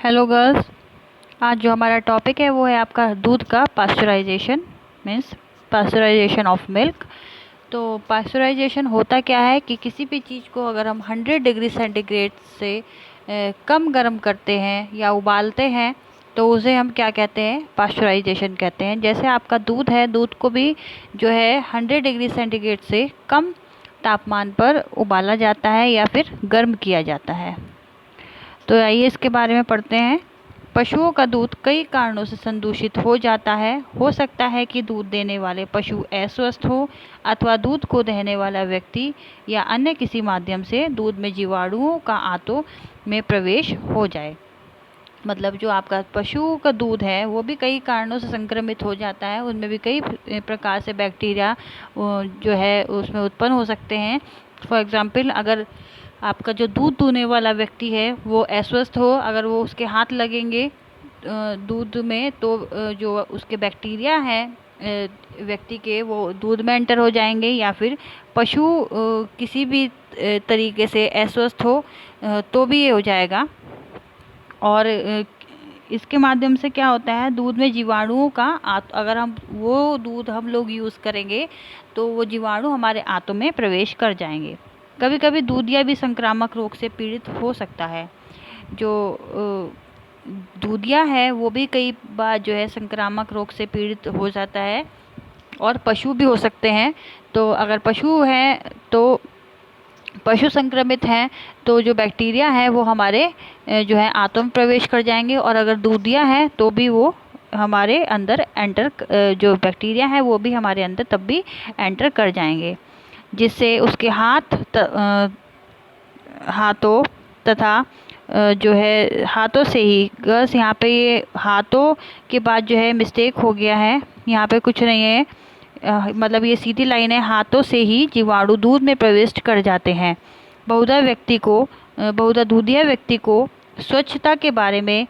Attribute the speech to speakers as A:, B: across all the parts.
A: Hello girls. आज जो हमारा टॉपिक है वो है आपका दूध का pasteurisation means pasteurisation of milk. तो पास्चराइजेशन होता क्या है कि किसी भी चीज़ को अगर हम 100 डिग्री सेंटीग्रेड से कम गर्म करते हैं या उबालते हैं तो उसे हम क्या कहते हैं, पास्चराइजेशन कहते हैं। जैसे आपका दूध है, दूध को भी जो है 100 डिग्री सेंटीग्रेड से कम तापमान पर उबाला जाता है या फिर गर्म किया जाता है। तो आइए इसके बारे में पढ़ते हैं। पशुओं का दूध कई कारणों से संदूषित हो जाता है। हो सकता है कि दूध देने वाले पशु अस्वस्थ हो अथवा दूध को देने वाला व्यक्ति या अन्य किसी माध्यम से दूध में जीवाणुओं का आंतों में प्रवेश हो जाए। मतलब जो आपका पशु का दूध है वो भी कई कारणों से संक्रमित हो जाता है, उनमें भी कई प्रकार से बैक्टीरिया जो है उसमें उत्पन्न हो सकते हैं। फॉर एग्ज़ाम्पल, अगर आपका जो दूध दूहने वाला व्यक्ति है वो अस्वस्थ हो, अगर वो उसके हाथ लगेंगे दूध में तो जो उसके बैक्टीरिया हैं व्यक्ति के वो दूध में एंटर हो जाएंगे, या फिर पशु किसी भी तरीके से अस्वस्थ हो तो भी ये हो जाएगा। और इसके माध्यम से क्या होता है, दूध में जीवाणुओं का अगर हम वो दूध हम लोग यूज़ करेंगे तो वो जीवाणु हमारे आंतों में प्रवेश कर जाएंगे। कभी कभी दूधिया भी संक्रामक रोग से पीड़ित हो सकता है। जो दूधिया है वो भी कई बार जो है संक्रामक रोग से पीड़ित हो जाता है, और पशु भी हो सकते हैं। तो अगर पशु हैं तो पशु संक्रमित हैं तो जो बैक्टीरिया है वो हमारे जो है आंतों में प्रवेश कर जाएंगे, और अगर दूधिया है तो भी वो हमारे अंदर जो बैक्टीरिया है वो भी हमारे अंदर तब भी एंटर कर जाएंगे, जिससे उसके हाथों तथा जो है हाथों से ही गर्ल्स, यहाँ पे ये हाथों के बाद जो है मिस्टेक हो गया है, यहाँ पे कुछ नहीं है। मतलब ये सीधी लाइन है, हाथों से ही जीवाणु दूध में प्रवेश कर जाते हैं। बहुधा दूधिया व्यक्ति को स्वच्छता के बारे में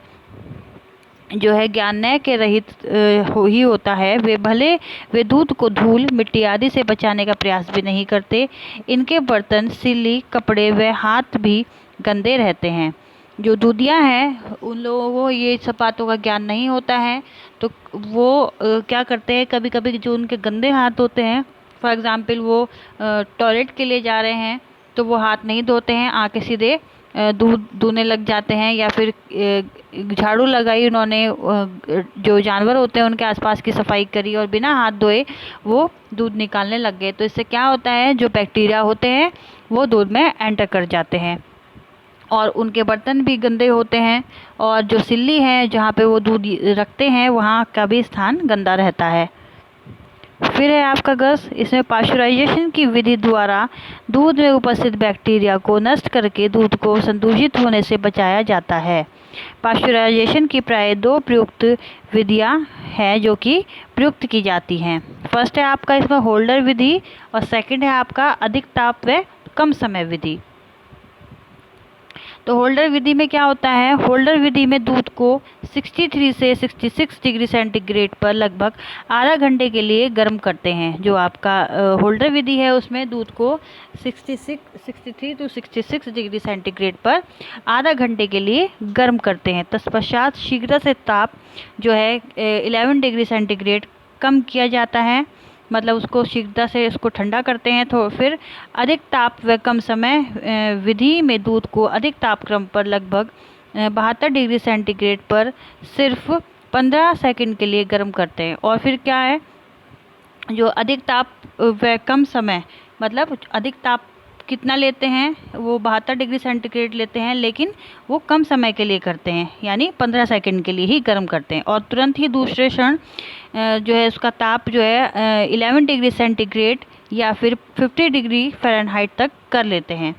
A: जो है ज्ञान न के रहित ही होता है। वे दूध को धूल मिट्टी आदि से बचाने का प्रयास भी नहीं करते। इनके बर्तन, सिल्ली, कपड़े व हाथ भी गंदे रहते हैं। जो दूधिया हैं उन लोगों को ये सब बातों का ज्ञान नहीं होता है, तो वो क्या करते हैं, कभी कभी जो उनके गंदे हाथ होते हैं, फॉर एग्ज़ाम्पल वो टॉयलेट के लिए जा रहे हैं तो वो हाथ नहीं धोते हैं, आके सीधे दूध दूने लग जाते हैं, या फिर झाड़ू लगाई उन्होंने, जो जानवर होते हैं उनके आसपास की सफाई करी और बिना हाथ धोए वो दूध निकालने लग गए। तो इससे क्या होता है, जो बैक्टीरिया होते हैं वो दूध में एंटर कर जाते हैं, और उनके बर्तन भी गंदे होते हैं, और जो सिल्ली है जहाँ पे वो दूध रखते हैं वहाँ का भी स्थान गंदा रहता है। फिर है आपका गस, इसमें पास्चराइजेशन की विधि द्वारा दूध में उपस्थित बैक्टीरिया को नष्ट करके दूध को संदूषित होने से बचाया जाता है। पास्चराइजेशन की प्राय 2 प्रयुक्त विधियां हैं जो कि प्रयुक्त की जाती हैं। फर्स्ट है आपका इसमें होल्डर विधि, और सेकंड है आपका अधिक ताप व कम समय विधि। तो होल्डर विधि में क्या होता है, होल्डर विधि में दूध को 63 से 66 डिग्री सेंटीग्रेड पर लगभग आधा घंटे के लिए गर्म करते हैं। जो आपका होल्डर विधि है उसमें दूध को 63 टू 66 डिग्री सेंटीग्रेड पर आधा घंटे के लिए गर्म करते हैं। तत्पश्चात शीघ्र से ताप जो है 11 डिग्री सेंटीग्रेड कम किया जाता है, मतलब उसको शीघ्रता से इसको ठंडा करते हैं। तो फिर अधिक ताप व कम समय विधि में दूध को अधिक तापक्रम पर लगभग 72 डिग्री सेंटीग्रेड पर सिर्फ 15 सेकंड के लिए गर्म करते हैं। और फिर क्या है, जो अधिक ताप व कम समय, मतलब अधिक ताप कितना लेते हैं, वो 72 डिग्री सेंटीग्रेड लेते हैं, लेकिन वो कम समय के लिए करते हैं, यानी 15 सेकंड के लिए ही गर्म करते हैं, और तुरंत ही दूसरे क्षण जो है उसका ताप जो है 11 डिग्री सेंटीग्रेड या फिर 50 डिग्री फ़ारेनहाइट तक कर लेते हैं।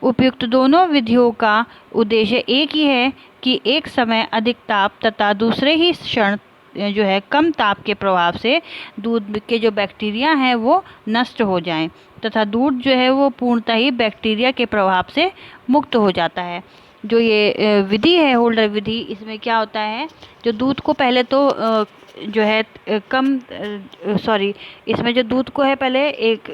A: उपयुक्त दोनों विधियों का उद्देश्य एक ही है कि एक समय अधिक ताप तथा दूसरे ही क्षण जो है कम ताप के प्रभाव से दूध के जो बैक्टीरिया हैं वो नष्ट हो जाएं, तथा दूध जो है वो पूर्णतः ही बैक्टीरिया के प्रभाव से मुक्त हो जाता है। जो ये विधि है होल्डर विधि, इसमें क्या होता है, जो दूध को पहले तो जो है इसमें जो दूध को है पहले एक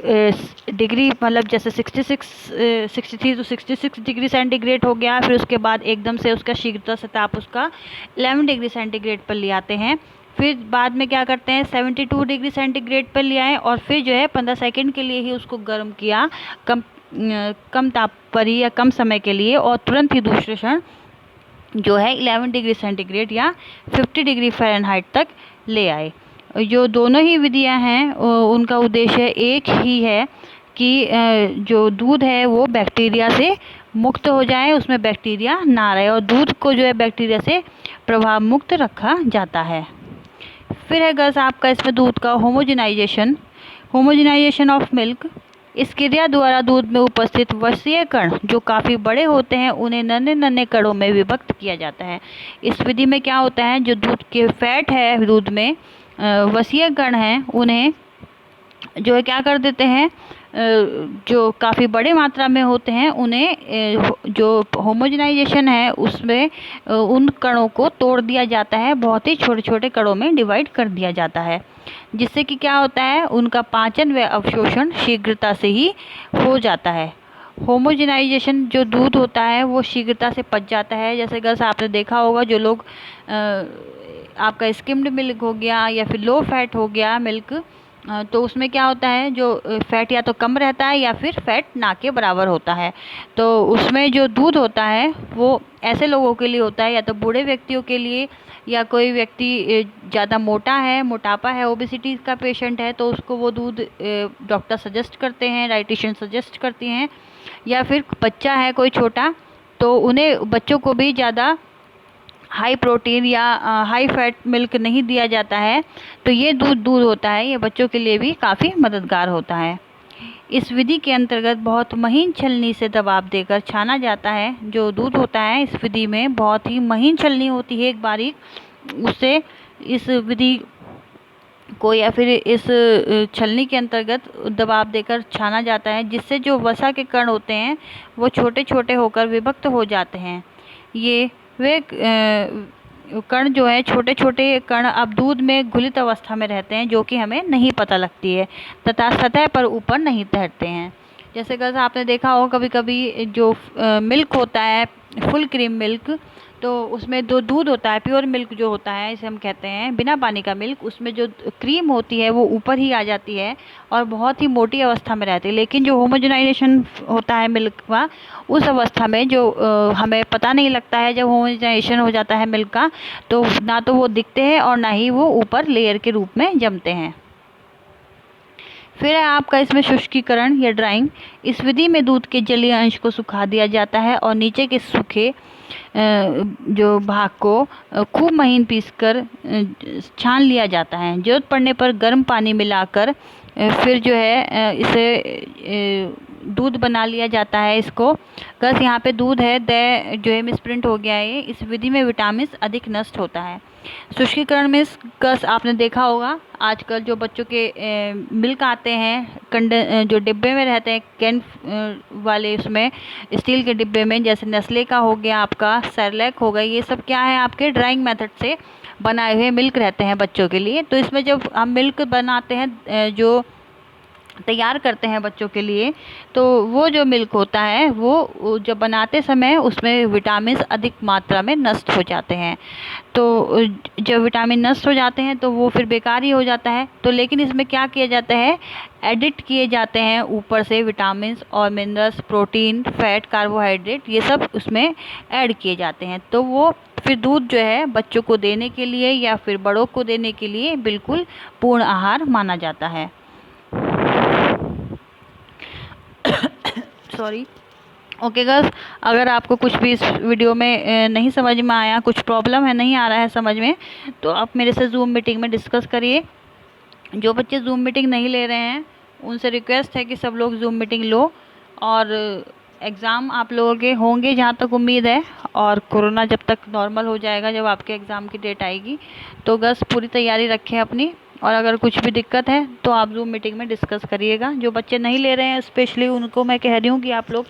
A: डिग्री, मतलब जैसे 63 to 66 डिग्री सेंटीग्रेड हो गया, फिर उसके बाद एकदम से उसका शीघ्रता से ताप उसका 11 डिग्री सेंटीग्रेड पर ले आते हैं। फिर बाद में क्या करते हैं, 72 डिग्री सेंटीग्रेड पर ले आए और फिर जो है 15 सेकंड के लिए ही उसको गर्म किया, कम ताप पर ही या कम समय के लिए, और तुरंत ही दूसरे क्षण जो है 11 डिग्री सेंटीग्रेड या 50 डिग्री फ़ारेनहाइट तक ले आए। जो दोनों ही विधियां हैं उनका उद्देश्य एक ही है कि जो दूध है वो बैक्टीरिया से मुक्त हो जाए, उसमें बैक्टीरिया ना रहे, और दूध को जो है बैक्टीरिया से प्रभाव मुक्त रखा जाता है। फिर है गर्ल्स आपका इसमें दूध का होमोजेनाइजेशन ऑफ मिल्क। इस क्रिया द्वारा दूध में उपस्थित वसीय कण जो काफ़ी बड़े होते हैं उन्हें नन्हे नन्हे कणों में विभक्त किया जाता है। इस विधि में क्या होता है, जो दूध के फैट है दूध में वसीय कण हैं उन्हें जो है क्या कर देते हैं, जो काफ़ी बड़े मात्रा में होते हैं उन्हें जो होमोजेनाइजेशन है उसमें उन कणों को तोड़ दिया जाता है, बहुत ही छोटे छोटे कणों में डिवाइड कर दिया जाता है, जिससे कि क्या होता है, उनका पाचन व अवशोषण शीघ्रता से ही हो जाता है। होमोजेनाइजेशन जो दूध होता है वो शीघ्रता से पच जाता है। जैसे गर्ल्स आपने देखा होगा, जो लोग आपका स्किम्ड मिल्क हो गया या फिर लो फैट हो गया मिल्क, तो उसमें क्या होता है, जो फैट या तो कम रहता है या फिर फैट ना के बराबर होता है। तो उसमें जो दूध होता है वो ऐसे लोगों के लिए होता है, या तो बूढ़े व्यक्तियों के लिए, या कोई व्यक्ति ज़्यादा मोटा है, मोटापा है, ओबेसिटी का पेशेंट है, तो उसको वो दूध डॉक्टर सजेस्ट करते हैं, डाइटिशियन सजेस्ट करती हैं, या फिर बच्चा है कोई छोटा, तो उन्हें बच्चों को भी ज़्यादा हाई प्रोटीन या हाई फैट मिल्क नहीं दिया जाता है। तो ये दूध होता है, ये बच्चों के लिए भी काफ़ी मददगार होता है। इस विधि के अंतर्गत बहुत महीन छलनी से दबाव देकर छाना जाता है। जो दूध होता है इस विधि में बहुत ही महीन छलनी होती है, एक बारीक, उससे इस विधि को या फिर इस छलनी के अंतर्गत दबाव देकर छाना जाता है, जिससे जो वसा के कण होते हैं वो छोटे छोटे होकर विभक्त हो जाते हैं। ये वे कण जो है, छोटे छोटे कण अब दूध में घुलित अवस्था में रहते हैं, जो कि हमें नहीं पता लगती है तथा सतह पर ऊपर नहीं तैरते हैं। जैसे कि आपने देखा हो कभी कभी जो मिल्क होता है, फुल क्रीम मिल्क, तो उसमें जो दूध होता है, प्योर मिल्क जो होता है, इसे हम कहते हैं बिना पानी का मिल्क, उसमें जो क्रीम होती है वो ऊपर ही आ जाती है और बहुत ही मोटी अवस्था में रहती है। लेकिन जो होमोजेनाइजेशन होता है मिल्क का, उस अवस्था में जो हमें पता नहीं लगता है, जब होमोजेनाइजेशन हो जाता है मिल्क का, तो ना तो वो दिखते हैं और ना ही वो ऊपर लेयर के रूप में जमते हैं। फिर है आपका इसमें शुष्कीकरण या ड्राइंग। इस विधि में दूध के जलीय अंश को सुखा दिया जाता है और नीचे के सूखे जो भाग को खूब महीन पीसकर छान लिया जाता है। जरूरत पड़ने पर गर्म पानी मिलाकर फिर जो है इसे दूध बना लिया जाता है। इसको बस यहाँ पे दूध है जो है मिसप्रिंट हो गया है। इस विधि में विटामिन अधिक नष्ट होता है। शुष्कीकरण में कस आपने देखा होगा, आजकल जो बच्चों के मिल्क आते हैं जो डिब्बे में रहते हैं, कैन वाले, उसमें स्टील के डिब्बे में, जैसे नेस्ले का हो गया, आपका सेरेलैक हो गया, ये सब क्या है, आपके ड्राइंग मेथड से बनाए हुए मिल्क रहते हैं बच्चों के लिए। तो इसमें जब हम मिल्क बनाते हैं, जो तैयार करते हैं बच्चों के लिए, तो वो जो मिल्क होता है वो जब बनाते समय उसमें विटामिन अधिक मात्रा में नष्ट हो जाते हैं। तो जब विटामिन नष्ट हो जाते हैं तो वो फिर बेकार ही हो जाता है। तो लेकिन इसमें क्या किया जाता है, एडिट किए जाते हैं ऊपर से विटामिन और मिनरल्स, प्रोटीन, फैट, कार्बोहाइड्रेट, ये सब उसमें ऐड किए जाते हैं। तो वो फिर दूध जो है बच्चों को देने के लिए या फिर बड़ों को देने के लिए बिल्कुल पूर्ण आहार माना जाता है। सॉरी। ओके गर्ल्स, अगर आपको कुछ भी इस वीडियो में नहीं समझ में आया, कुछ प्रॉब्लम है, नहीं आ रहा है समझ में, तो आप मेरे से जूम मीटिंग में डिस्कस करिए। जो बच्चे जूम मीटिंग नहीं ले रहे हैं उनसे रिक्वेस्ट है कि सब लोग जूम मीटिंग लो। और एग्ज़ाम आप लोगों के होंगे जहाँ तक उम्मीद है, और कोरोना जब तक नॉर्मल हो जाएगा, जब आपके एग्ज़ाम की डेट आएगी, तो गर्ल्स पूरी तैयारी रखें अपनी। और अगर कुछ भी दिक्कत है तो आप जूम मीटिंग में डिस्कस करिएगा। जो बच्चे नहीं ले रहे हैं स्पेशली उनको मैं कह रही हूँ कि आप लोग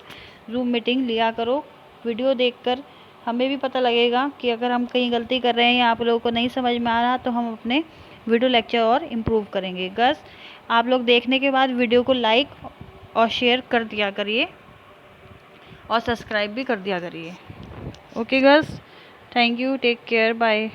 A: जूम मीटिंग लिया करो, वीडियो देखकर हमें भी पता लगेगा कि अगर हम कहीं गलती कर रहे हैं या आप लोगों को नहीं समझ में आ रहा तो हम अपने वीडियो लेक्चर और इम्प्रूव करेंगे। गस आप लोग देखने के बाद वीडियो को लाइक और शेयर कर दिया करिए और सब्सक्राइब भी कर दिया करिए। Okay girls, thank you, take care, bye.